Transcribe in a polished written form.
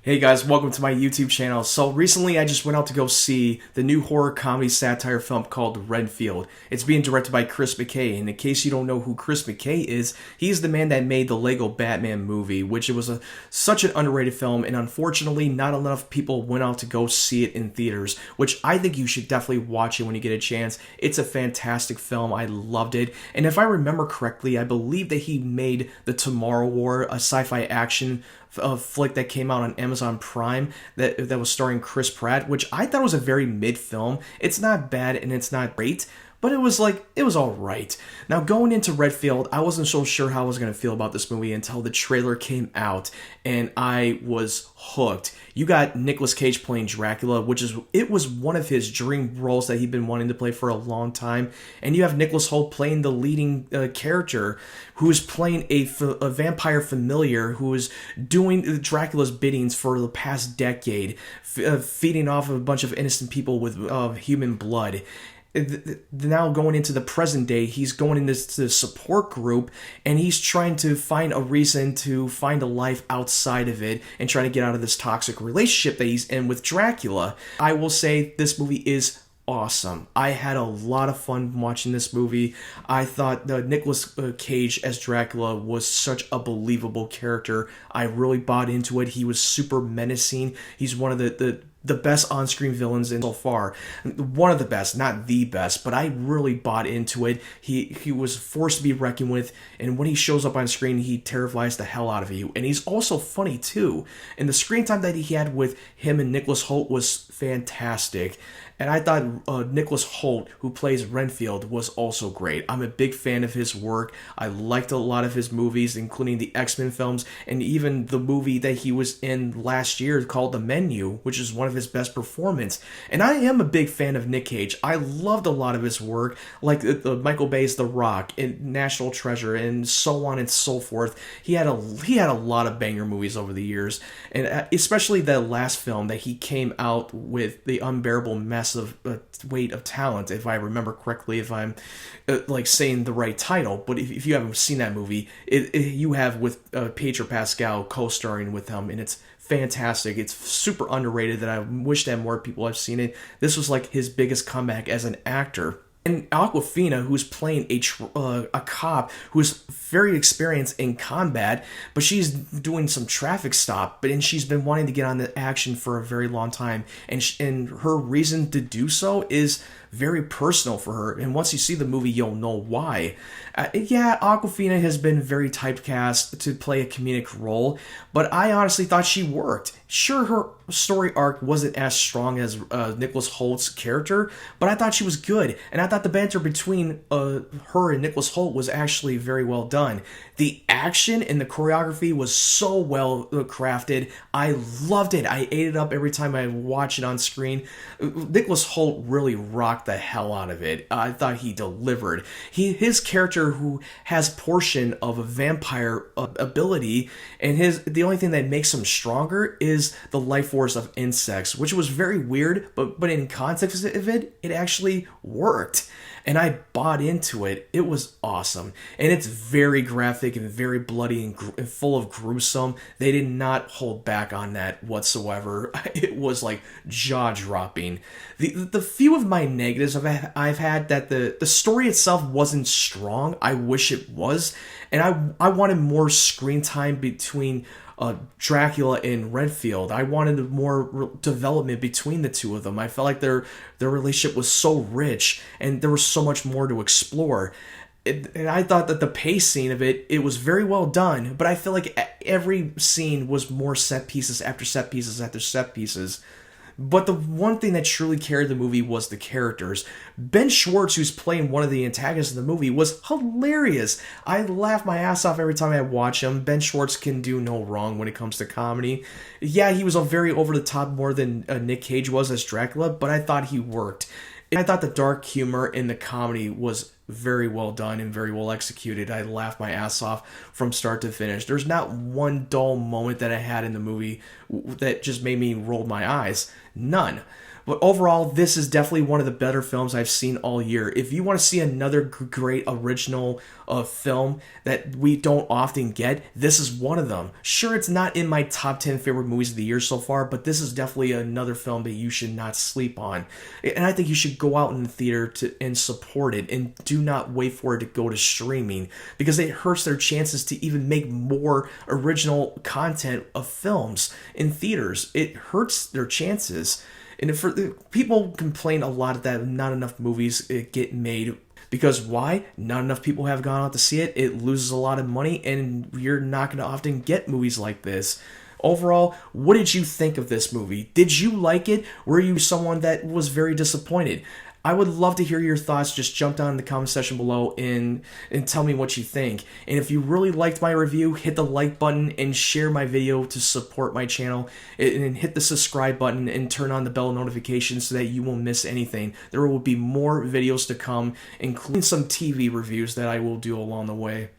Hey guys, welcome to my YouTube channel. So recently I just went out to go see the new horror comedy satire film called Renfield. It's being directed by Chris McKay, and in case you don't know who Chris McKay is, he's the man that made the Lego Batman movie, which it was such an underrated film, and unfortunately not enough people went out to go see it in theaters, which I think you should definitely watch it when you get a chance. It's a fantastic film. I loved it, and if I remember correctly, I believe that he made The Tomorrow War, a sci-fi action flick that came out on Amazon Prime that was starring Chris Pratt, which I thought was a very mid film. It's not bad and it's not great, but it was all right. Now, going into Redfield, I wasn't so sure how I was going to feel about this movie until the trailer came out, and I was hooked. You got Nicolas Cage playing Dracula, it was one of his dream roles that he'd been wanting to play for a long time, and you have Nicholas Hoult playing the leading character, who is playing a vampire familiar who is doing Dracula's biddings for the past decade, feeding off of a bunch of innocent people with human blood. Now going into the present day, he's going in this support group, and he's trying to find a reason to find a life outside of it and trying to get out of this toxic relationship that he's in with Dracula. I will say this movie is awesome. I had a lot of fun watching this movie. I thought Nicolas Cage as Dracula was such a believable character. I really bought into it. He was super menacing. He's one of the best on-screen villains in so far. One of the best, not the best, but I really bought into it. He was forced to be reckoned with, and when he shows up on screen, he terrifies the hell out of you. And he's also funny too. And the screen time that he had with him and Nicholas Hoult was fantastic. And I thought Nicholas Hoult, who plays Renfield, was also great. I'm a big fan of his work. I liked a lot of his movies, including the X-Men films, and even the movie that he was in last year called The Menu, which is one of his best performances. And I am a big fan of Nick Cage. I loved a lot of his work, like Michael Bay's The Rock and National Treasure and so on and so forth. He had a lot of banger movies over the years, and especially that last film that he came out with, The Unbearable Mess of Weight of Talent, if I remember correctly, if I'm saying the right title. But if you haven't seen that movie, you have, with Pedro Pascal co-starring with him, and it's fantastic. It's super underrated that I wish that more people have seen it. This was like his biggest comeback as an actor. And Awkwafina, who's playing a cop who's very experienced in combat, but she's doing some traffic stop, and she's been wanting to get on the action for a very long time, and her reason to do so is very personal for her, and once you see the movie, you'll know why. Yeah, Awkwafina has been very typecast to play a comedic role, but I honestly thought she worked. Sure, her story arc wasn't as strong as Nicholas Hoult's character, but I thought she was good, and I thought the banter between her and Nicholas Hoult was actually very well done. The action and the choreography was so well crafted. I loved it. I ate it up every time I watch it on screen. Nicholas Hoult really rocked the hell out of it. I thought he delivered. His character, who has portion of a vampire ability, and the only thing that makes him stronger is the life force of insects, which was very weird, but in context of it, it actually worked. And I bought into it. It was awesome. And it's very graphic and very bloody and full of gruesome. They did not hold back on that whatsoever. It was like jaw-dropping. The few of my negatives I've had, that the story itself wasn't strong. I wish it was. And I wanted more screen time between Dracula and Renfield. I wanted more development between the two of them. I felt like their relationship was so rich, and there was so much more to explore. And I thought that the pacing of it was very well done, but I feel like every scene was more set pieces after set pieces after set pieces. But the one thing that truly carried the movie was the characters. Ben Schwartz, who's playing one of the antagonists in the movie, was hilarious. I laugh my ass off every time I watch him. Ben Schwartz can do no wrong when it comes to comedy. Yeah, he was very over the top, more than Nick Cage was as Dracula, but I thought he worked. I thought the dark humor in the comedy was very well done and very well executed. I laughed my ass off from start to finish. There's not one dull moment that I had in the movie that just made me roll my eyes. None. But overall, this is definitely one of the better films I've seen all year. If you want to see another great original film that we don't often get, this is one of them. Sure, it's not in my top 10 favorite movies of the year so far, but this is definitely another film that you should not sleep on. And I think you should go out in the theater and support it, and do not wait for it to go to streaming, because it hurts their chances to even make more original content of films in theaters. It hurts their chances. And for people complain a lot that not enough movies get made, because why? Not enough people have gone out to see it. It loses a lot of money, and you're not going to often get movies like this. Overall, what did you think of this movie? Did you like it? Were you someone that was very disappointed? I would love to hear your thoughts. Just jump down in the comment section below and tell me what you think. And if you really liked my review, hit the like button and share my video to support my channel. And hit the subscribe button and turn on the bell notifications so that you won't miss anything. There will be more videos to come, including some TV reviews that I will do along the way.